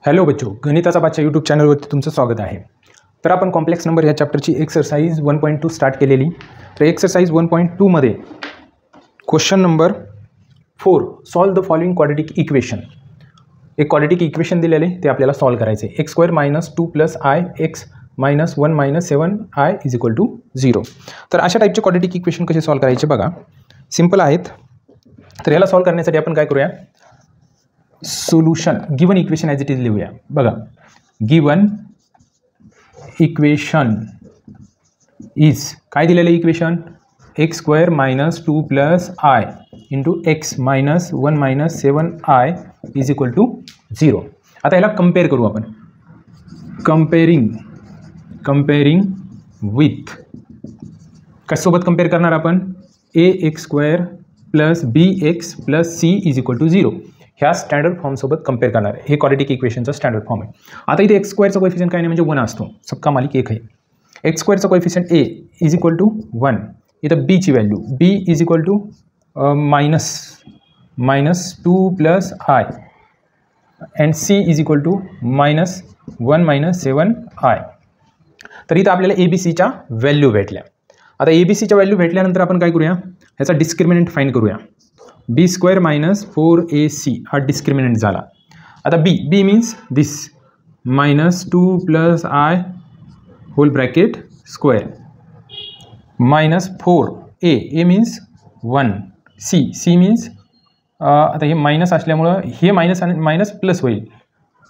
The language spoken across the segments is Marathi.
हॅलो बच्चो, गणिताचा बादशाह यूट्यूब चॅनलवरती तुमचं स्वागत आहे. तर आपण कॉम्प्लेक्स नंबर या चॅप्टरची एक्सरसाइज 1.2 स्टार्ट केलेली. तर एक्सरसाइज 1.2 मध्ये question number 4 solve the following quadratic equation. एक क्वाड्रेटिक इक्वेशन दिलेले ते आपल्याला सॉल्व करायचे. x² - 2 + i x - 1 - 7i = 0. तर अशा टाईपचे क्वाड्रेटिक इक्वेशन कसे सॉल्व करायचे बघा, सिंपल आहेत. तर याला सॉल्व करण्यासाठी आपण काय करूया, solution given equation as it is लिहूया. बघा, गिवन इक्वेशन इज काय दिलेलं equation, x² - 2 + i × x - 1 - 7i = 0. आता याला कंपेअर करू आपण. कंपेअरिंग विथ कशासोबत कंपेअर करणार आपण, ax² + bx + c = 0. ह्या स्टँडर्ड फॉर्मसोबत कंपेअर करणार आहे. हे क्वाड्रेटिक इक्वेशनचा स्टँडर्ड फॉर्म आहे. आता इथे x² कोएफिशियंट काय नाही म्हणजे 1 असतो, सबका मालिक 1 आहे. x² coefficient a = 1. इथं b ची value b - 2 + i and c = -1 - 7i. तर इथं आपल्याला abcच्या व्हॅल्यू भेटल्या. आता abcच्या व्हॅल्यू भेटल्यानंतर आपण काय करूया, ह्याचा डिस्क्रिमिनंट फाइंड करूया. b² - 4ac हा डिस्क्रिमिनंट झाला. आता b means this -2 + i whole bracket square -4a means 1 c means आता हे मायनस असल्यामुळं हे मायनस आणि मायनस प्लस होईल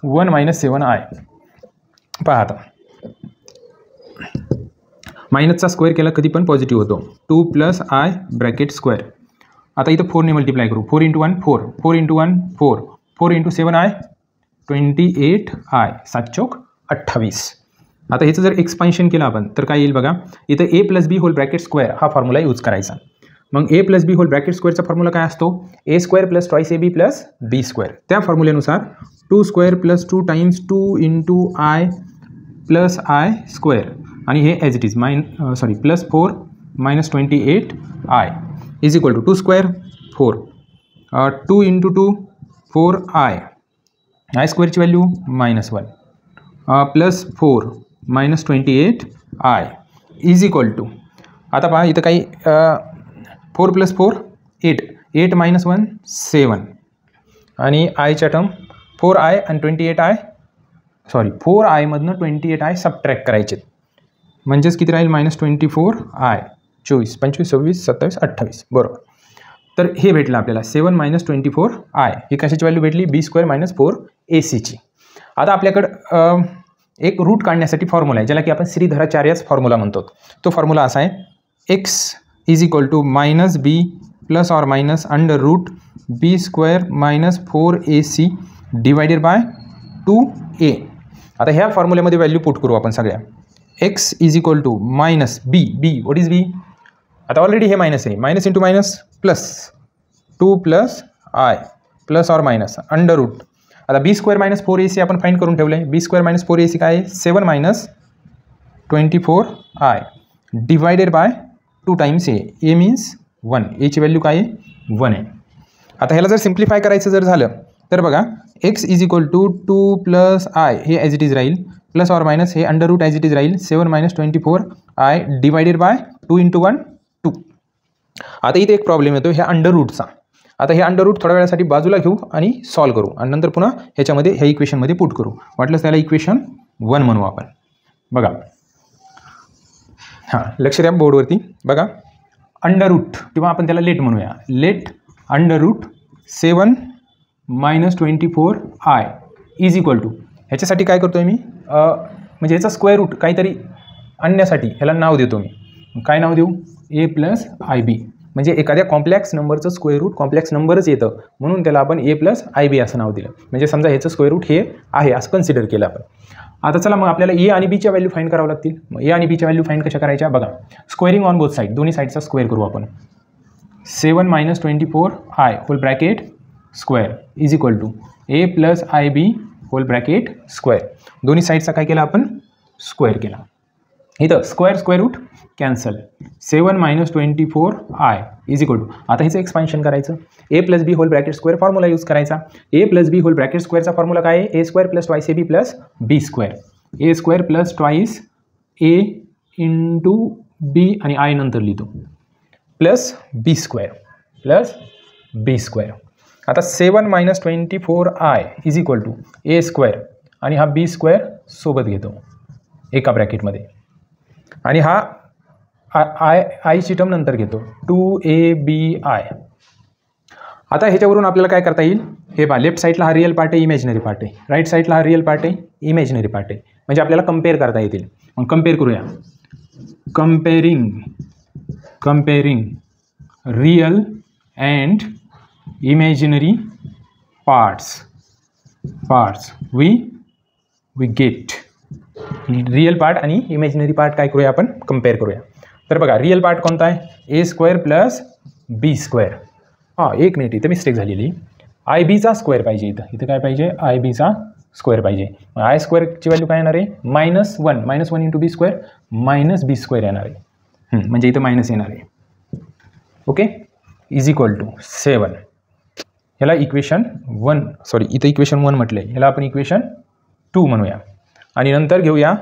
1 - 7i. पहा आता मायनसचा स्क्वेअर केला कधी पण पॉझिटिव्ह होतो. 2 + i ब्रॅकेट स्क्वेअर. आता इथं 4 ने मल्टिप्लाय करू. 4 × 1 4, 4 × 1 4, 4 × 7i 28i 7 चौक 28. आता ह्याचं जर एक्सपान्शन केलं आपण तर काय येईल बघा, इथं a + b whole bracket square हा फॉर्म्युला यूज करायचा. मग a + b होल ब्रॅकेट स्क्वेअरचा फॉर्म्युला काय असतो, a² + 2ab + b². त्या फॉर्म्युलेनुसार 2² + 2 × 2 × i + i² आणि हे as it is +4 - 28i = 2² 4 2 × 2 4i i² ची व्हॅल्यू -1 +4 - 28i = आता पहा इथं काही 4 + 4 8 8 - 1 7 आणि आयच्या टर्म 4i आणि 28i 4i मधनं 28i सबट्रॅक्ट करायचे म्हणजेच किती राहील -24i 24 25 26 27 28 बरोबर. तर हे भेटलं आपल्याला 7 - 24i. ही कशाची व्हॅल्यू भेटली, b² - 4ac ची. आता आपल्याकडं एक रूट काढण्यासाठी फॉर्म्युला आहे ज्याला की आपण श्रीधराचार्यच फॉर्म्युला म्हणतो. तो फॉर्म्युला असा आहे, x = -b ± √b² - 4ac / 2a. आता ह्या फॉर्म्युल्यामध्ये व्हॅल्यू पुट करू आपण सगळ्या. x = -b what is b, आता ऑलरेडी हे मायनस आहे, minus into minus plus 2 + i ± √. आता b² - 4ac आपण फाइंड करून ठेवलं आहे. b² - 4ac काय आहे, 7 - 24i / 2 times a means 1. a ची व्हॅल्यू काय आहे 1 आहे. आता ह्याला जर सिम्प्लिफाय करायचं जर झालं तर बघा, x = 2 + i हे ॲज इट इज राहील ± हे √ ॲज इट इज राहील 7 - 24i / 2 × 1 2. आता इथे एक प्रॉब्लेम येतो ह्या √चा. आता हे √ थोड्या वेळासाठी बाजूला घेऊ आणि सॉल्व करू आणि नंतर पुन्हा ह्याच्यामध्ये ह्या इक्वेशनमध्ये पुट करू. वाटलंच त्याला इक्वेशन 1 म्हणू आपण. बघा हां, लक्ष द्या बोर्डवरती. बघा √ किंवा आपण त्याला लेट म्हणूया. लेट √7 - 24i = ह्याच्यासाठी काय करतो आहे मी, म्हणजे ह्याचा स्क्वेअर रूट काहीतरी आणण्यासाठी ह्याला नाव देतो मी. काय नाव देऊ, a + ib. म्हणजे एखाद्या कॉम्प्लेक्स नंबरचं स्क्वेअर रूट कॉम्प्लेक्स नंबरच येतं म्हणून त्याला आपण a + ib असं नाव दिलं. म्हणजे समजा ह्याचं स्क्वेअर रूट हे आहे असं कन्सिडर केलं आपण. आता चला मग आपल्याला a आणि b च्या व्हॅल्यू फाइंड करावं लागतील. मग a आणि b च्या व्हॅल्यू फाइंड कशा करायच्या बघा, स्क्वेअरिंग ऑन बोथ साईड, दोन्ही साईडचा स्क्वेअर करू आपण. 7 - 24i whole bracket square = a + ib whole bracket square. दोन्ही साईडचा काय केला आपण, स्क्वेअर केला. इथं square root cancel 7 - 24i is equal to, आता ह्याचं एक्सपान्शन करायचं, a plus b whole bracket square formula use करायचा. A plus b whole bracket स्क्वेअरचा फॉर्म्युला काय आहे, a square plus twice a b plus b square. A square plus twice a into b आणि आय नंतर लिहितो प्लस बी स्क्वेअर. आता 7 - 24i is equal to a square आणि हा बी स्क्वेअर सोबत घेतो एका ब्रॅकेटमध्ये, आणि हा आयची टर्म नंतर घेतो 2abi. आता ह्याच्यावरून आपल्याला काय करता येईल, हे पहा, लेफ्ट साईडला हा रिअल पार्ट आहे, इमॅजिनरी पार्ट आहे, राईट साईडला हा रिअल पार्ट आहे, इमॅजिनरी पार्ट आहे, म्हणजे आपल्याला कम्पेअर करता येतील. मग कम्पेअर करूया. Comparing real and imaginary parts we get real part आणि इमॅजिनरी पार्ट काय करूया आपण, कम्पेअर करूया. तर बघा, रिअल पार्ट कोणता आहे, a square plus b square. हां, एक मिनिट, इथं मिस्टेक झालेली, आय बीचा स्क्वेअर पाहिजे, इथं काय पाहिजे, आय बीचा स्क्वेअर पाहिजे. आय स्क्वेअरची व्हॅल्यू काय येणार आहे, -1 into b square minus b square येणार आहे, म्हणजे इथं मायनस येणार आहे. Okay, is equal to 7. ह्याला इक्वेशन 1, सॉरी इथं इक्वेशन 1 म्हटलं आहे, ह्याला आपण इक्वेशन 2 म्हणूया. आणि नंतर घेऊया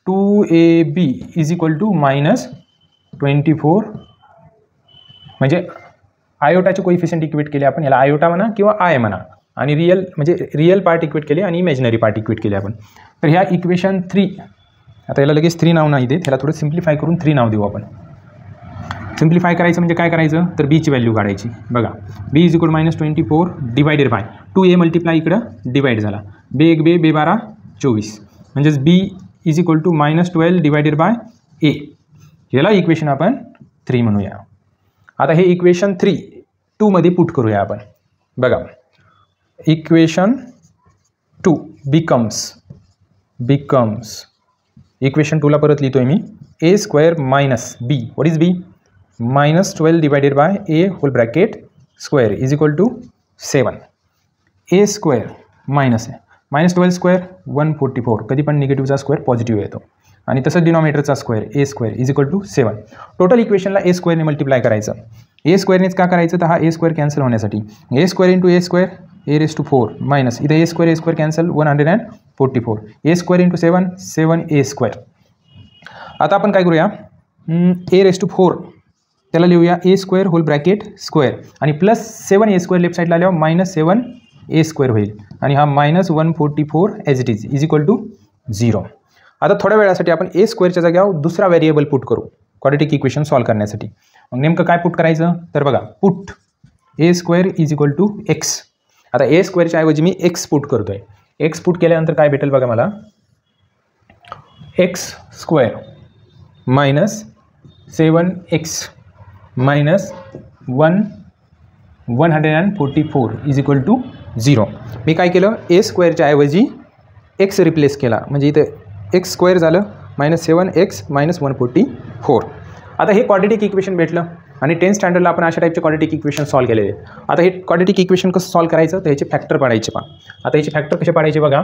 2ab इज इक्वल टू -24, म्हणजे आयोटाचे कोइफिशियंट इक्वेट केले आपण, याला आयोटा म्हणा किंवा आय म्हणा, आणि रिअल पार्ट इक्वेट केले आणि इमॅजिनरी पार्ट इक्वेट केले आपण. तर ह्या इक्वेशन 3, आता याला लगेच 3 नाव नाही देत, ह्याला थोडं सिम्प्लिफाय करून 3 नाव देऊ आपण. सिम्प्लिफाय करायचं म्हणजे काय करायचं, तर बीची व्हॅल्यू काढायची. बघा, b is equal -24 divided by 2a multiply इकडं डिवाइड झाला, बे 1 बे 12 24, म्हणजेच b is equal to -12 divided by a. याला इक्वेशन आपण 3 म्हणूया. आता हे इक्वेशन 2 मध्ये पुट करूया आपण. बघा, इक्वेशन 2 बिकम्स इक्वेशन 2ला परत लिहितोय मी, a square minus b, what is b, -12 divided by a whole bracket square is equal to 7. A square minus आहे, -12 स्क्वेअर 144, कधी पण निगेटिव्हचा स्क्वेअर पॉझिटिव्ह येतो, आणि तसंच डिनॉमिनेटरचा square a square is equal to 7. Total इक्वेशनला ए स्क्वेअरने मल्टिप्लाय करायचं. ए स्क्वेअरनेच का करायचं, तर हा ए स्क्वेअर कॅन्सल होण्यासाठी, a square into a square a⁴ minus इथं a square cancel 144, a square into 7 a square. आता आपण काय करूया, a⁴ त्याला लिहूया a square whole bracket square, आणि प्लस 7 ए स्क्वेअर लेफ्ट साईडला आल्यावर -7 ए स्क्वेअर होईल, आणि हा -144 as it is equal to 0. आता थोड्या वेळासाठी आपण ए स्क्वेअरच्या जागेवर दुसरा व्हेरिएबल पुट करू क्वाड्रेटिक इक्वेशन सॉल्व करण्यासाठी. मग नेमकं काय पुट करायचं, तर बघा, put a square is equal to x. आता ए स्क्वेअरच्या ऐवजी मी एक्स पुट करतोय. एक्स पुट केल्यानंतर काय भेटेल बघा मला, x square minus 7x minus 144 is equal to 0. मी काय केलं, ए स्क्वेअरच्या ऐवजी एक्स रिप्लेस केला, म्हणजे इथं एक्स स्क्वेअर झालं -7x मायनस 144. आता हे क्वाड्रेटिक इक्वेशन भेटलं, आणि 10th स्टँडर्डला आपण अशा टाईपचे क्वाड्रेटिक इक्वेशन सॉल्व केलेले. आता हे क्वाड्रेटिक इक्वेशन कसं सॉल्व करायचं, तर ह्याचे फॅक्टर पाडायचे. आता ह्याचे फॅक्टर कसे पाडायचे बघा,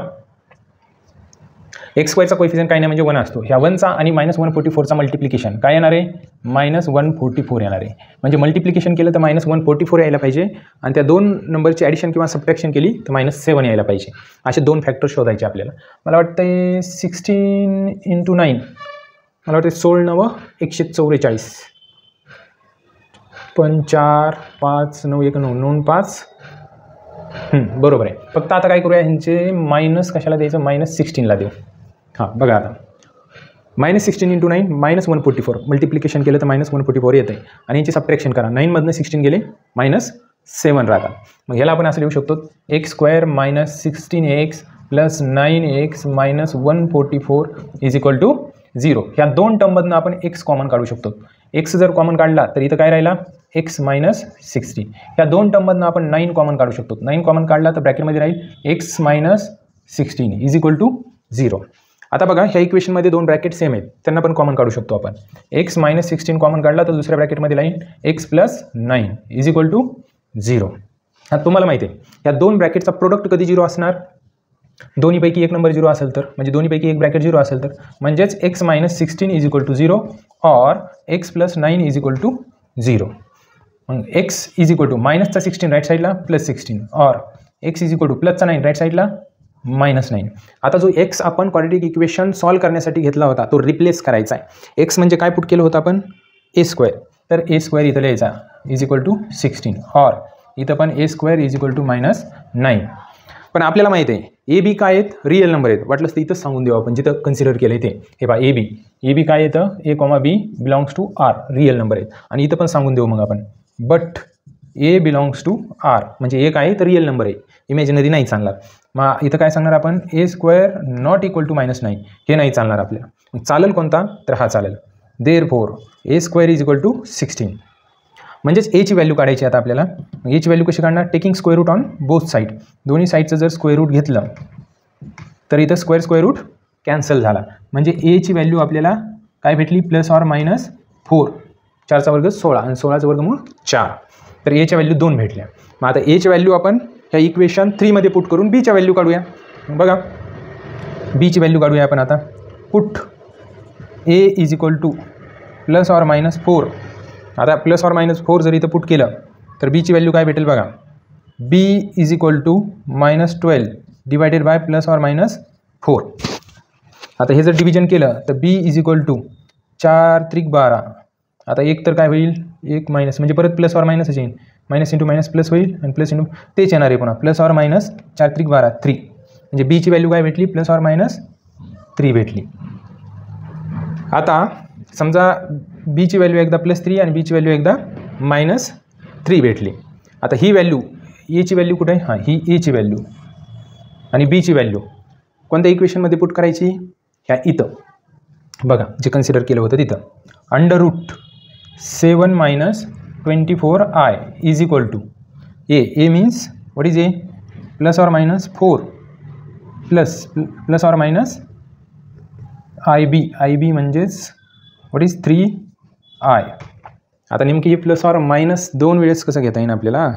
एक्स स्क्वेअरचा कोइफिशियंट काय नाही म्हणजे 1 असतो, ह्या 1चा आणि -144चा मल्टिप्लिकेशन काय येणार आहे, -144 येणार आहे. म्हणजे मल्टिप्लिकेशन केलं तर -144 यायला पाहिजे, आणि त्या 2 नंबरची ॲडिशन किंवा सबट्रॅक्शन केली तर -7 यायला पाहिजे. असे 2 फॅक्टर शोधायचे आपल्याला. मला वाटतं 16 × 9, मला वाटतं 16 × 9 144, 5 4 5 9 1 9 9 5, बरोबर आहे. फक्त आता काय करूया, ह्यांचे मायनस कशाला द्यायचं, -16ला देऊ. हां, बघा आता -16 × 9 -144 मल्टिप्लिकेशन केलं तर -144 येतं आहे, आणि यांची सबट्रॅक्शन करा, 9मधनं 16 गेले -7 राहतात. मग ह्याला आपण असं लिहू शकतो, x square -16x plus 9x minus 144 is equal to 0. ह्या 2 टर्ममधनं आपण एक्स कॉमन काढू शकतो. एक्स जर कॉमन काढला तर इथं काय राहिला, x मायनस 16. ह्या 2 टर्ममधनं आपण 9 कॉमन काढू शकतो. 9 कॉमन काढला तर ब्रॅकेटमध्ये राहील x minus 16 is equal to 0. आता बघा, ह्या इक्वेशनमध्ये 2 ब्रॅकेट सेम आहेत, त्यांना पण कॉमन काढू शकतो आपण. x मायनस 16 कॉमन काढला तर दुसऱ्या ब्रॅकेटमध्ये राहील x plus 9 is equal to 0. आता तुम्हाला माहिती आहे, ह्या 2 ब्रॅकेटचा प्रोडक्ट कधी 0 असणार, दोन्हीपैकी एक नंबर 0 असेल तर, म्हणजे दोन्हीपैकी एक ब्रॅकेट 0 असेल तर, म्हणजेच x - 16 इज इक्वल टू 0 और x + 9 इज इक्वल टू 0. मग x इज इक्वल टू मायनसचा 16 राईट साईडला +16 और x इज इक्वल टू प्लसचा 9 राईट साईडला -9. आता जो x आपण क्वाड्रॅटिक इक्वेशन सॉल्व करण्यासाठी घेतला होता तो रिप्लेस करायचा आहे. x म्हणजे काय पुट केलं होतं आपण, a², तर a² इथं लिहायचा इज इक्वल टू 16 और इथं पण a² इज इक्वल टू -9. पण आपल्याला माहिती आहे ए बी काय आहेत, रिअल नंबर आहेत. वाटलंच तर इथंच सांगून देऊ आपण जिथं कन्सिडर केलं ते. हे पहा ए बी काय येतं, a,b belongs to R, real number आहेत. आणि इथं पण सांगून देऊ मग आपण but a belongs to R, म्हणजे ए काय आहे तर रिअल नंबर आहे, इमॅजिनरी नाही चालणार. मग इथं काय सांगणार आपण, a² नॉट इक्वल टू -9, हे नाही चालणार आपल्याला. चालेल कोणता, तर हा चालेल. Therefore a² is equal to 16. म्हणजेच एची व्हॅल्यू काढायची आता आपल्याला. एची व्हॅल्यू कशी काढणार, taking square root on both side. दोन्ही साईडचं जर स्क्वेअर रूट घेतलं तर इथं स्क्वेअर रूट कॅन्सल झाला, म्हणजे एची व्हॅल्यू आपल्याला काय भेटली, +or - 4 चा वर्ग 16 आणि 16चं वर्गमूळ 4. तर एच्या व्हॅल्यू 2 भेटल्या. मग आता एच्या व्हॅल्यू आपण ह्या इक्वेशन 3 मध्ये पुट करून बीच्या व्हॅल्यू काढूया. बघा बीची व्हॅल्यू काढूया आपण आता. Put a is equal to +or - 4. आता +or - 4 जर इथं पुट केलं तर बीची व्हॅल्यू काय भेटेल बघा, b is equal to -12 divided by +or - 4. आता हे जर डिव्हिजन केलं तर बी इज इक्वल टू 4 × 3 = 12. आता एक तर काय होईल, एक मायनस म्हणजे परत +or - येईल, मायनस इंटू मायनस प्लस होईल आणि प्लस इंटू तेच येणार आहे पुन्हा, +or - 4 × 3 = 12 3. म्हणजे बीची व्हॅल्यू काय भेटली, +or - 3 भेटली. आता समजा बीची व्हॅल्यू एकदा +3 आणि बीची व्हॅल्यू एकदा -3 भेटली. आता ही व्हॅल्यू एची व्हॅल्यू कुठे आहे, हां ही एची व्हॅल्यू आणि बीची व्हॅल्यू कोणत्या इक्वेशनमध्ये पुट करायची, ह्या इथं बघा जे कन्सिडर केलं होतं तिथं. √7 - 24i is equal to a means what is a, +or - 4 +or IB म्हणजेच व्हॉट इज 3i. आता नेमकी हे +or - 2 वेळेस कसं घेता येईल आपल्याला,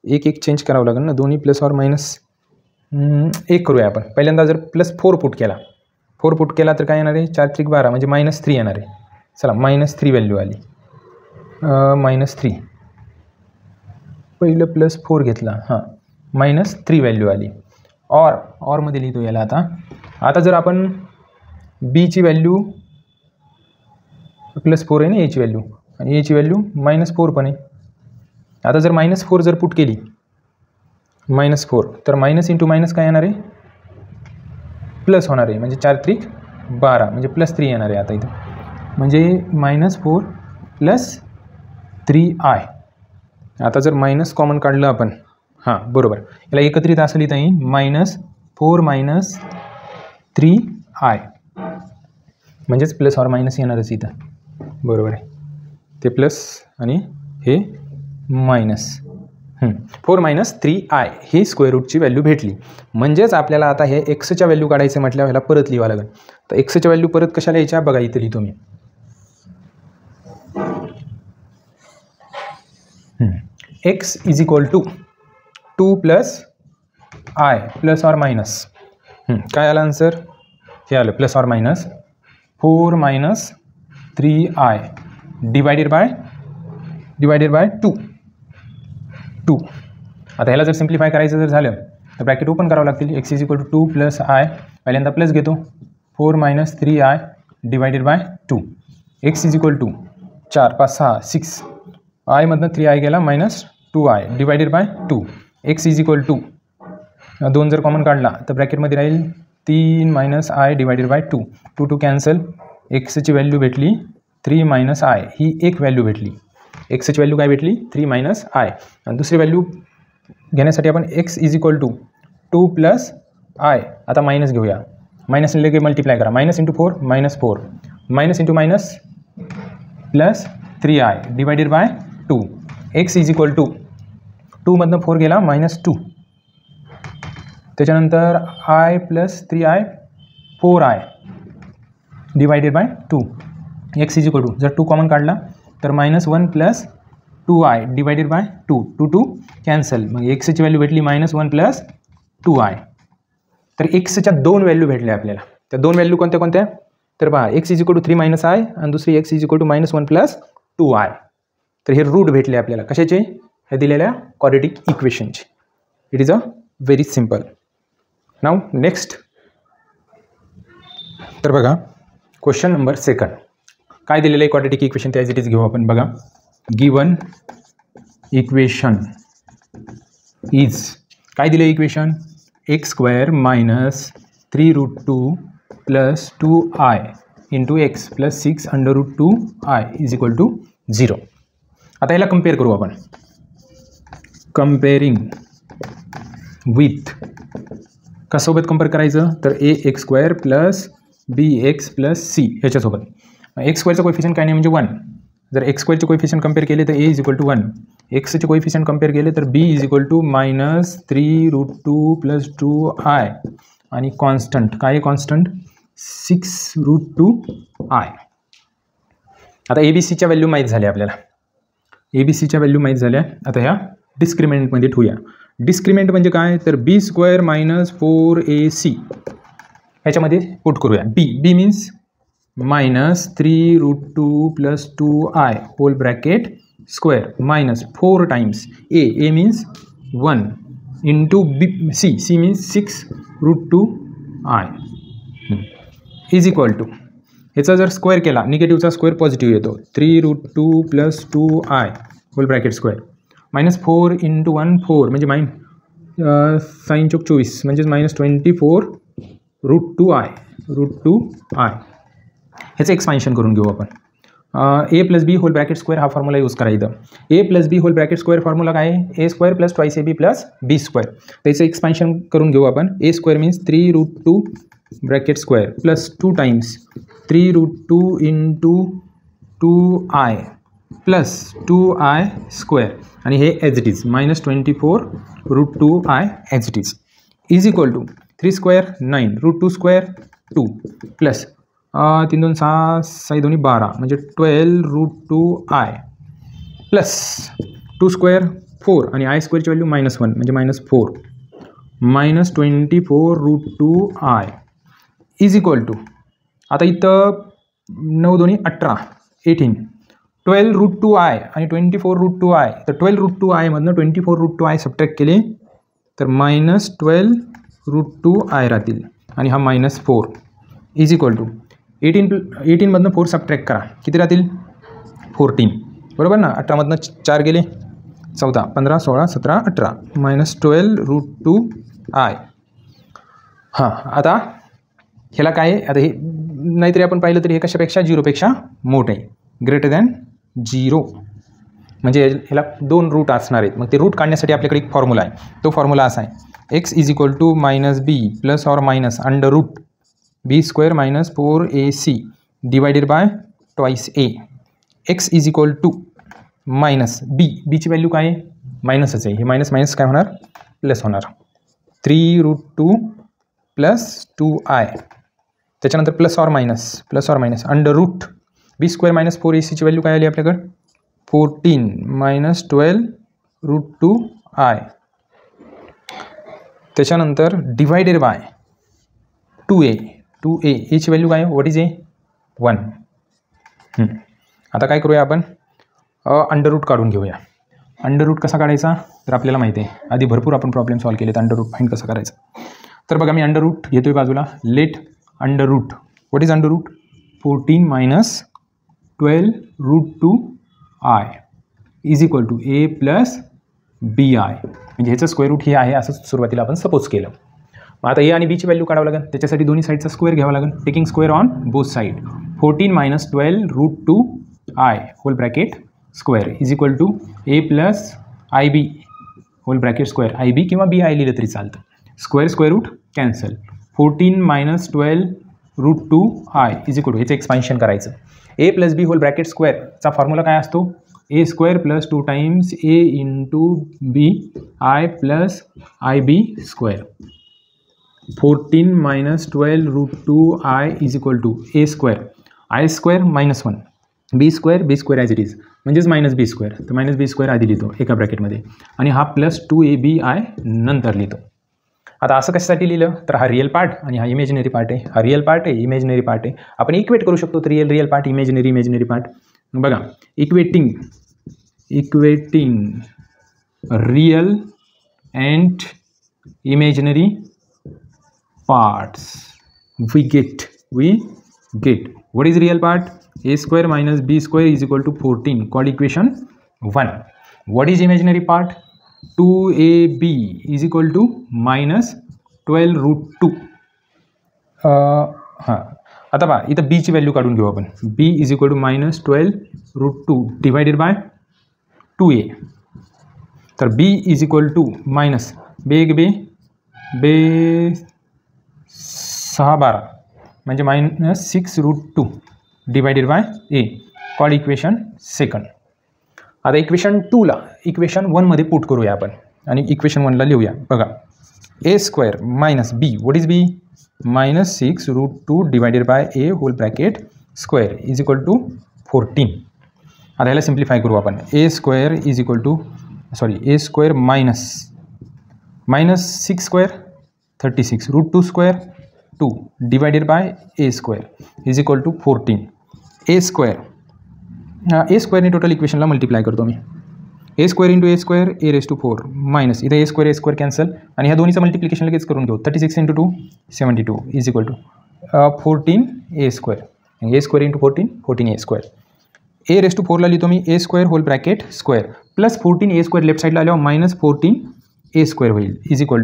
एक चेंज करावं लागेल ना, दोन्ही +or - 1 करूया आपण. पहिल्यांदा जर +4 पुट केला, 4 पुट केला तर काय येणार आहे, 4 × 3 = 12 म्हणजे -3 येणार आहे. चला -3 व्हॅल्यू आली, -3 पहिलं +4 घेतला, हां -3 व्हॅल्यू आली. ऑरमध्ये लिहितो याला. आता जर आपण बीची व्हॅल्यू +4 आहे ना एची व्हॅल्यू, आणि एची व्हॅल्यू -4 पण आहे. आता जर -4 जर पुट केली, -4 तर मायनस इंटू मायनस काय येणार आहे, प्लस होणार आहे, म्हणजे 4 × 3 = 12 म्हणजे +3 येणार आहे. आता इथं म्हणजे -4 + 3i. आता जर मायनस कॉमन काढलं आपण, हां बरोबर, याला एकत्रित असं लिहिता येईल -4 - 3i, म्हणजेच +or - येणारच इथं, बरोबर आहे. ते प्लस आणि हे मायनस. 4 - 3i ही स्क्वेअर रूटची व्हॅल्यू भेटली. म्हणजेच आपल्याला आता हे एक्सच्या व्हॅल्यू काढायचं म्हटल्यावर ह्याला परत लिहावं लागेल. तर एक्सच्या व्हॅल्यू परत कशा लिहायच्या बघा, इथं लिहितो मी. x is equal to 2 + i +or - काय आलं आन्सर, हे आलं +or - 4 - 3i डिवायडेड बाय 2. आता ह्याला जर सिम्प्लिफाय करायचं जर झालं तर ब्रॅकेट ओपन करावं लागतील. x is equal to 2 + i, पहिल्यांदा प्लस घेतो, 4 - 3i divided by 2. x is equal to 4 5 6 6 i मधनं 3i गेला -2i divided by 2. x is equal to 2 जर कॉमन काढला तर ब्रॅकेटमध्ये राहील 3 - i डिवायडेड बाय 2. 2 कॅन्सल, एक्सची व्हॅल्यू भेटली 3 - i, ही एक व्हॅल्यू भेटली. एक्सची व्हॅल्यू काय भेटली, 3 - i. आणि दुसरी व्हॅल्यू घेण्यासाठी आपण x is equal to 2 + i, आता मायनस घेऊया, मायनस लगे मल्टिप्लाय करा, -4 -4 minus into minus plus 3i divided by 2. x is equal to 2 मधनं 4 गेला -2, त्याच्यानंतर i + 3i 4i divided by 2. x is equal to जर 2 कॉमन काढला तर -1 + 2i डिवायडेड बाय 2. 2 कॅन्सल, मग एक्सची व्हॅल्यू भेटली -1 + 2i. तर एक्सच्या दोन व्हॅल्यू भेटल्या आपल्याला. त्या दोन व्हॅल्यू कोणत्या कोणत्या? तर पहा, x is equal to 3 - i आणि दुसरी x is equal to -1 + 2i. तर हे रूट भेटले आपल्याला कशाचे? हे दिलेल्या क्वाड्रॅटिक इक्वेशनचे. It is a very simple. Now next. तर बघा क्वेश्चन नंबर 2 काय दिलेलं आहे क्वाड्रॅटिक इक्वेशन ते ॲज इट इज घेऊ आपण. बघा, गिवन इक्वेशन इज काय दिलं equation? x² - 3√2 + 2i into x + 6√2i is equal to 0. आता याला कम्पेअर करू आपण. कम्पेअरिंग विथ कसोबत कम्पेअर करायचं? तर ax² + bx + c ह्याच्यासोबत. x² कोएफिशियंट काय नाही म्हणजे 1. जर x² चे कोएफिशियंट कम्पेअर केले तर a is equal to 1. x चे कोएफिशियंट कम्पेअर केले तर b is equal to -3√2 + 2i आणि कॉन्स्टंट काय? Constant 6√2i. आता ABCच्या व्हॅल्यू माहीत झाल्या आपल्याला. ABCच्या व्हॅल्यू माहीत झाल्या. आता ह्या डिस्क्रिमिनंटमध्ये ठेवूया. डिस्क्रिमिनंट म्हणजे काय? तर b² - 4ac ह्याच्यामध्ये पुट करूया. b means -3√2 + 2i whole bracket square minus 4 times a means 1 into c means 6√2i is equal to ह्याचा जर स्क्वेअर केला निगेटिव्हचा स्क्वेअर पॉझिटिव्ह येतो 3√2 + 2i whole bracket square -4 into 1 4 म्हणजे sin चौक 24 म्हणजे -24√2i ह्याचं एक्सपान्शन करून घेऊ आपण. a + b whole bracket square हा फॉर्म्युला यूज करायचा. a + b whole bracket square formula काय आहे? a² + 2ab + b². त्याचं एक्सपान्शन करून घेऊ आपण. a² means 3√2 bracket square plus 2 times 3√2 into 2i plus 2i² आणि हे as it is -24√2i as it is equal to 3² 9 √2² 2 plus 3 2 6 6 2 12 म्हणजे 12√2i प्लस 2² 4 आणि i² ची व्हॅल्यू -1 म्हणजे -4 -24√2i इज इक्वल टू आता इथं 9 2 18 18 12√2i आणि 24√2i तर 12√2i मधनं 24√2i सबट्रॅक्ट केले तर -12√2i राहतील आणि हा -4 इज इक्वल टू 18 मधनं 4 सबट्रॅक्ट करा किती राहतील 14 बरोबर ना. 18 मधनं 4 गेले 14 15 16 17 18 -12√2i. हां आता ह्याला काय आहे आता हे नाहीतरी आपण पाहिलं तरी हे कशापेक्षा 0पेक्षा मोठं आहे ग्रेटर दॅन 0 म्हणजे ह्याला 2 रूट असणार आहेत. मग ते रूट काढण्यासाठी आपल्याकडे एक फॉर्म्युला आहे. तो फॉर्म्युला असा आहे x is equal to -b plus or minus under root b² - 4ac divided by twice a. x is equal to minus बीची व्हॅल्यू काय आहे मायनसच आहे. हे मायनस काय होणार प्लस होणार 3√2 + 2i त्याच्यानंतर plus or minus under root b² - 4ac ची व्हॅल्यू काय आली आपल्याकडे 14 -12√2i त्याच्यानंतर डिवायडेड बाय 2a ची व्हॅल्यू काय व्हॉट इज ए 1. आता काय करूया आपण अंडर रूट काढून घेऊया. अंडर रूट कसा काढायचा तर आपल्याला माहिती आहे आधी भरपूर आपण प्रॉब्लेम सॉल्व्ह केलेत अंडर रूट फाइंड कसं करायचं. तर बघा मी अंडर रूट घेतोय बाजूला let under root what is under root 14 - 12√2i is equal to a + bi म्हणजे ह्याचं स्क्वेअर रूट हे आहे असं सुरुवातीला आपण सपोज केलं. मग आता a आणि b ची व्हॅल्यू काढावं लागेल त्याच्यासाठी दोन्ही साईडचा स्क्वेअर घ्यावा लागेल taking square on both side 14 - 12√2i whole bracket square is equal to a + ib whole bracket square ib किंवा bi लिहिलं तरी चालतं square root cancel 14 - 12√2i is equal to ह्याचं एक्सपान्शन करायचं a + b होल ब्रॅकेट स्क्वेअरचा फॉर्म्युला काय असतो a² + 2 times a into b i + ib². 14 - 12√2i is equal to a² i² -1 b² as it is म्हणजेच -b² तर -b² आधी लिहितो एका ब्रॅकेटमध्ये आणि हा +2abi नंतर लिहितो. आता असं कशासाठी लिहिलं तर हा रिअल पार्ट आणि हा इमेजिनरी पार्ट आहे. हा रिअल पार्ट आहे, इमेजिनरी पार्ट आहे. आपण इक्वेट करू शकतो तर रिअल पार्ट, इमेजिनरी पार्ट. बघा equating real and imaginary parts we get what is real part? A square minus b square is equal to 14, called equation 1. What is imaginary part? 2ab is equal to minus 12 root 2. आता पहा इथं b ची व्हॅल्यू काढून घेऊ आपण. b is equal to minus 12 root 2 divided by 2a. तर b is equal to minus बे 6/12 म्हणजे minus 6 root 2 divided by a, called equation 2. आता इक्वेशन 2ला इक्वेशन 1मध्ये पुट करूया आपण आणि इक्वेशन 1ला लिहूया. बघा a square minus b, what is b? minus 6 root 2 divided by a whole bracket square is equal to 14. आता ह्याला सिम्प्लिफाय करू आपण. a square is equal to a square minus 6 square 36 root 2 square 2 divided by a square is equal to 14. a स्क्वेअरने total इक्वेशनला मल्टिप्लाय करतो मी. a square into a square a raise to 4 minus इथं a स्क्वेअर कॅन्सल आणि ह्या दोन्हीचं मल्टिप्लिकेशन लगेच करून घेऊ. 36 into 2 72 is equal to 14 a square. a square into 14 a square. a raise to 4ला लिहितो मी a square whole bracket square plus 14 a square left साईडला आल्यावर मायनस 14 a स्क्वेअर होईल इज इक्वल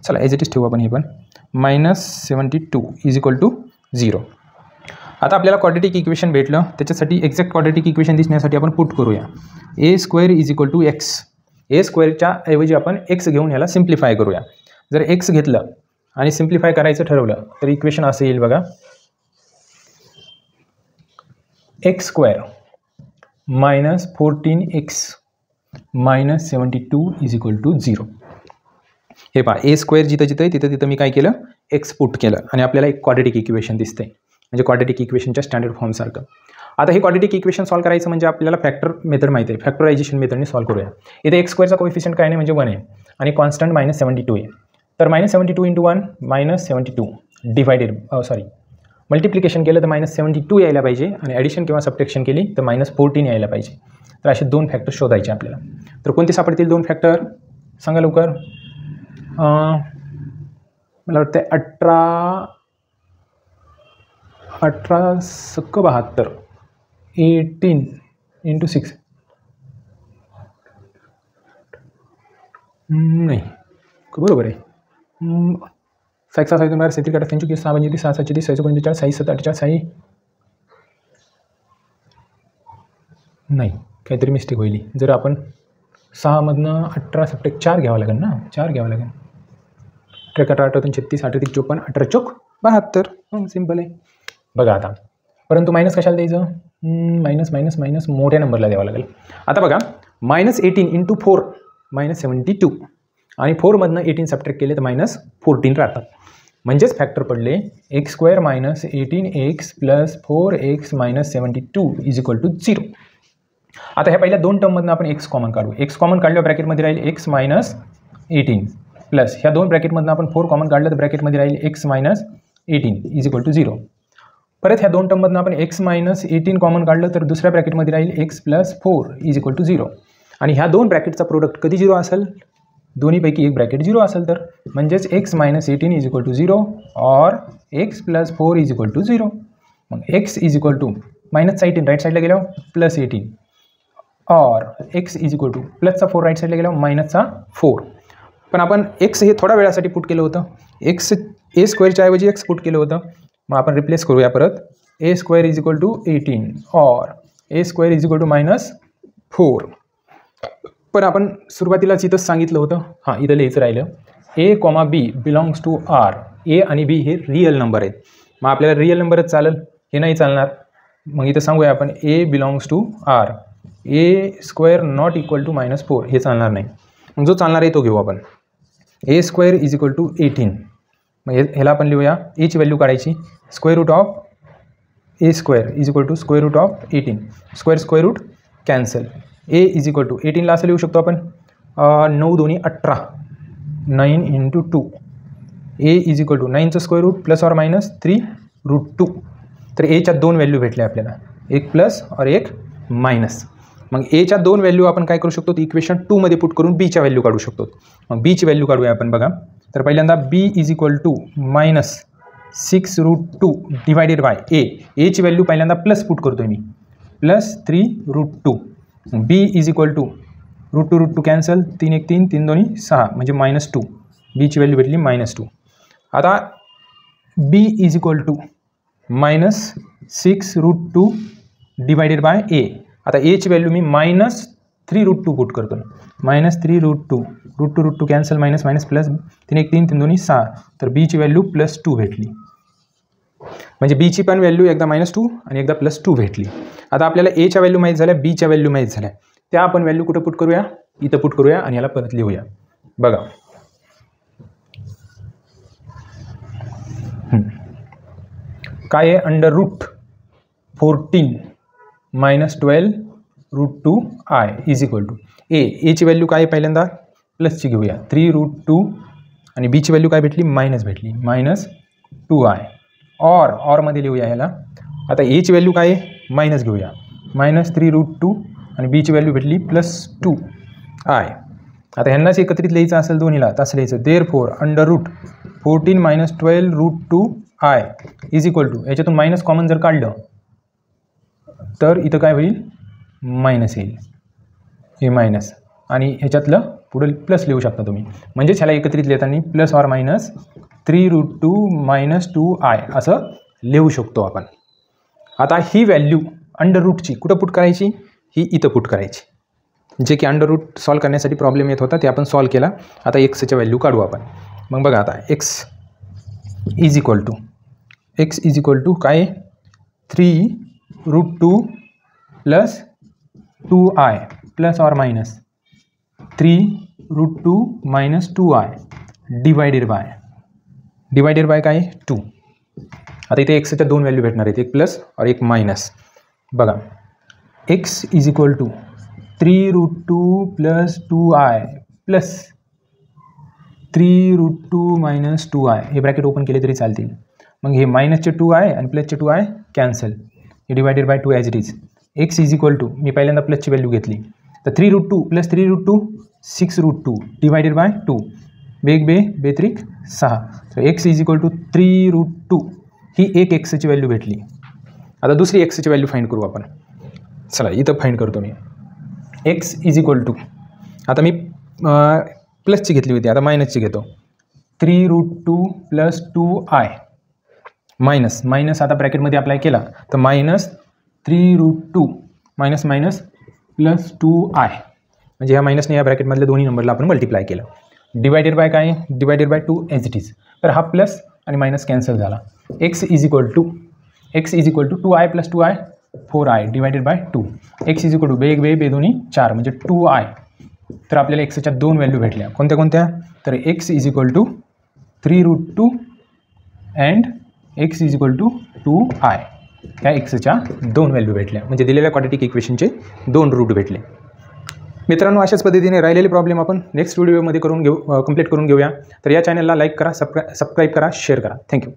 चला एज इट इज ठेवू आपण हे पण मायनस 72 इज इक्वल टू 0. आता आपल्याला क्वाड्रेटिक इक्वेशन भेटलं, त्याच्यासाठी एक्झॅक्ट क्वाड्रेटिक इक्वेशन दिसण्यासाठी आपण पुट करूया. a square is equal to x. a स्क्वेअरच्या ऐवजी आपण एक्स घेऊन ह्याला सिम्प्लिफाय करूया. जर एक्स घेतलं आणि सिम्प्लिफाय करायचं ठरवलं तर इक्वेशन असं येईल बघा. X square minus 14x minus 72 is equal to 0. हे पहा a स्क्वेअर जिथं आहे तिथं मी काय केलं, एक्स पुट केलं आणि आपल्याला एक क्वाड्रेटिक इक्वेशन दिसते, म्हणजे क्वाड्रेटिक इक्वेशनच्या स्टँडर्ड फॉर्मसारखं. आता हे क्वाड्रेटिक इक्वेशन सॉल्व करायचं म्हणजे आपल्याला फॅक्टर मेथड माहिती आहे. फॅक्टरायझेशन मेथडने सॉल्व करूया. इथे एक्स स्क्वेअरचा कोएफिशियंट काय नाही म्हणजे 1 आहे आणि कॉन्स्टंट मायनस 72 आहे. तर minus 72 into 1 minus 72 divided multiplication केलं तर मायनस 72 यायला पाहिजे आणि ॲडिशन किंवा सबट्रॅक्शन केली तर मायनस 14 यायला पाहिजे. तर असे दोन फॅक्टर शोधायचे आपल्याला. तर कोणते सापडतील दोन फॅक्टर सांगा लवकर. मला वाटतं 18 सक्क 72 18 इंटू 6 नाही बरोबर आहे. 6 6 2 12 33 8 25 6 25 6 7 30 45 46 7 48 6 नाही काहीतरी मिस्टेक होईल. जर आपण 6मधनं 18 सबट्रॅक्ट 4 घ्यावं लागेल ना, 4 घ्यावं लागेल. 18 18 36 38 54 18 चौक 72. सिम्पल आहे बघा. आता परंतु मायनस कशाला द्यायचं, मायनस मायनस मायनस मोठ्या नंबरला द्यावं लागेल. आता बघा मायनस 18 इंटू 4 मायनस 72 आणि 4मधनं 18 सबट्रॅक्ट केले तर मायनस 14 राहतात. म्हणजेच फॅक्टर पडले x square minus 18x plus 4x minus 72 is equal to 0. आता ह्या पहिल्या दोन टर्ममधनं आपण एक्स कॉमन काढू. एक्स कॉमन काढल्यावर ब्रॅकेटमध्ये राहील एक्स मायनस 18 प्लस ह्या दोन ब्रॅकेटमधनं आपण 4 कॉमन काढलं तर ब्रॅकेटमध्ये राहील x minus 18 is equal to 0. परत ह्या दोन टर्ममधनं आपण एक्स मायनस 18 कॉमन काढलं तर दुसऱ्या ब्रॅकेटमध्ये राहील x plus 4 is equal to 0. आणि ह्या दोन ब्रॅकेटचा प्रोडक्ट कधी 0 असेल, दोन्हीपैकी एक ब्रॅकेट 0 असेल तर म्हणजेच x minus 18 is equal to 0 और x plus 4 is equal to 0. मग एक्स इज इक्वल टू मायनसचा 18 राईट साईडला गेल्यावर प्लस 18 और एक्स इज इक्वल टू प्लसचा 4 राईट साईडला गेल्यावर मायनसचा 4. पण आपण एक्स हे थोड्या वेळासाठी पुट केलं होतं. एक्स ए स्क्वेअरच्या ऐवजी एक्स पुट केलं होतं. मग आपण रिप्लेस करूया परत. A square is equal to 18 और a square is equal to minus 4. पण आपण सुरुवातीलाच इथंच सांगितलं होतं, हां इथं लिहायचं राहिलं a comma b belongs to R. A आणि बी हे रिअल नंबर आहेत. मग आपल्याला रिअल नंबरच चालेल, हे नाही चालणार. मग इथं सांगूया आपण a belongs to R. A square not equal to minus 4 हे चालणार नाही. मग जो चालणार आहे तो घेऊ आपण. A square is equal to 18. मग ह्याला आपण लिहूया एची व्हॅल्यू काढायची. Square root of a square is equal to square root of 18. Square root cancel. A is equal to 18ला असं लिहू शकतो आपण 9 2 18 9 into 2 a is equal to 9चं square root plus or minus 3√2. तर एच्या 2 व्हॅल्यू भेटल्या आपल्याला, एक प्लस और एक मायनस. मग एच्या 2 व्हॅल्यू आपण काय करू शकतो, इक्वेशन 2 मध्ये पुट करून बीच्या व्हॅल्यू काढू शकतो. मग बीची व्हॅल्यू काढूया आपण बघा. तर पहिल्यांदा b is equal to -6√2 divided by एची व्हॅल्यू पहिल्यांदा प्लस पुट करतोय मी, plus 3√2. B is equal to √2 cancel, 3 1 3 3 2 6 म्हणजे -2. बीची व्हॅल्यू भेटली -2. आता b is equal to -6√2 divided by a. आता एची व्हॅल्यू मी -3√2 पुट करतो, -3√2 √2 कॅन्सल, मायनस मायनस प्लस, 3 1 3 3 2 6. तर बीची व्हॅल्यू +2 भेटली. म्हणजे बीची पण व्हॅल्यू एकदा -2 आणि एकदा +2 भेटली. आता आपल्याला एच्या व्हॅल्यू माहीत झाल्या, बीच्या व्हॅल्यू माहीत झाल्या, त्या आपण व्हॅल्यू कुठं पुट करूया, इथं पुट करूया आणि याला परत लिहूया. बघा काय आहे, √14 -12√2i इज इक्वल टू एची व्हॅल्यू काय आहे, पहिल्यांदा प्लसची घेऊया 3√2 आणि बीची व्हॅल्यू काय भेटली, मायनस भेटली, -2i. ऑरमध्ये लिहूया ह्याला. आता एची व्हॅल्यू काय आहे, मायनस घेऊया, -3√2 आणि बीची व्हॅल्यू भेटली +2i. आता ह्यांनाच एकत्रित लिहायचं असेल दोन्हीला, तसं लिहायचं. Therefore √14 -12√2i is equal to, याच्यातून मायनस कॉमन जर काढलं तर इथं काय होईल, मायनस येईल, हे मायनस आणि ह्याच्यातलं पुढे प्लस लिहू शकता तुम्ही. म्हणजेच ह्याला एकत्रित लिहिताना प्लस ऑर मायनस 3√2 -2i असं लिहू शकतो आपण. आता ही व्हॅल्यू अंडर-रूटची कुठं पुट करायची, ही इथं पुट करायची. जे की अंडर-रूट सॉल्व करण्यासाठी प्रॉब्लेम येत होता ते आपण सॉल्व केला. आता एक्सच्या व्हॅल्यू काढू आपण. मग बघा आता एक्स इज इक्वल टू काय, 3√2 + 2i plus or minus 3√2 - 2i divided by काय 2. आता इथे एक्सच्या 2 व्हॅल्यू भेटणार आहेत, एक प्लस और एक मायनस. बघा x is equal to 3√2 + 2i plus 3√2 - 2i, हे ब्रॅकेट ओपन केले तरी चालतील. मग हे मायनसचे 2i आणि प्लसचे 2i कॅन्सल, हे divided by 2 as it is. X is equal to, मी पहिल्यांदा प्लसची व्हॅल्यू घेतली, तर 3√2 + 3√2 6√2 डिवायडेड बाय 2, बेग बे बेत्रिक 6. तर एक्स इज इक्वल टू 3√2, ही एक एक्सची व्हॅल्यू भेटली. आता दुसरी एक्सची व्हॅल्यू फाइंड करू आपण. चला इथं फाइंड करतो मी. एक्स इज इक्वल टू, आता मी प्लसची घेतली होती, आता मायनसची घेतो. 3√2 + 2i मायनस आता ब्रॅकेटमध्ये अप्लाय केला तर -3√2 मायनस प्लस 2i, म्हणजे ह्या मायनसने या ब्रॅकेटमधल्या दोन्ही नंबरला आपण मल्टिप्लाय केलं. डिवायडेड बाय काय, divided by 2 as it is. तर हा प्लस आणि मायनस कॅन्सल झाला. X is equal to 2i + 2i 4i divided by 2. X is equal to बे दोन्ही 4 म्हणजे 2i. तर आपल्याला एक्सच्या 2 व्हॅल्यू भेटल्या, कोणत्या, तर x is equal to 3√2 and x is equal to 2i. ह्या एक्सच्या 2 व्हॅल्यू भेटल्या, म्हणजे दिलेल्या क्वाड्रॅटिक इक्वेशनचे 2 रूट भेटले. मित्रांनो, अशाच पद्धतीने राहिलेले प्रॉब्लेम आपण नेक्स्ट व्हिडिओमध्ये कंप्लीट करून घेऊया. तर या चॅनलला लाईक करा, सबस्क्राईब करा, शेअर करा. थँक्यू.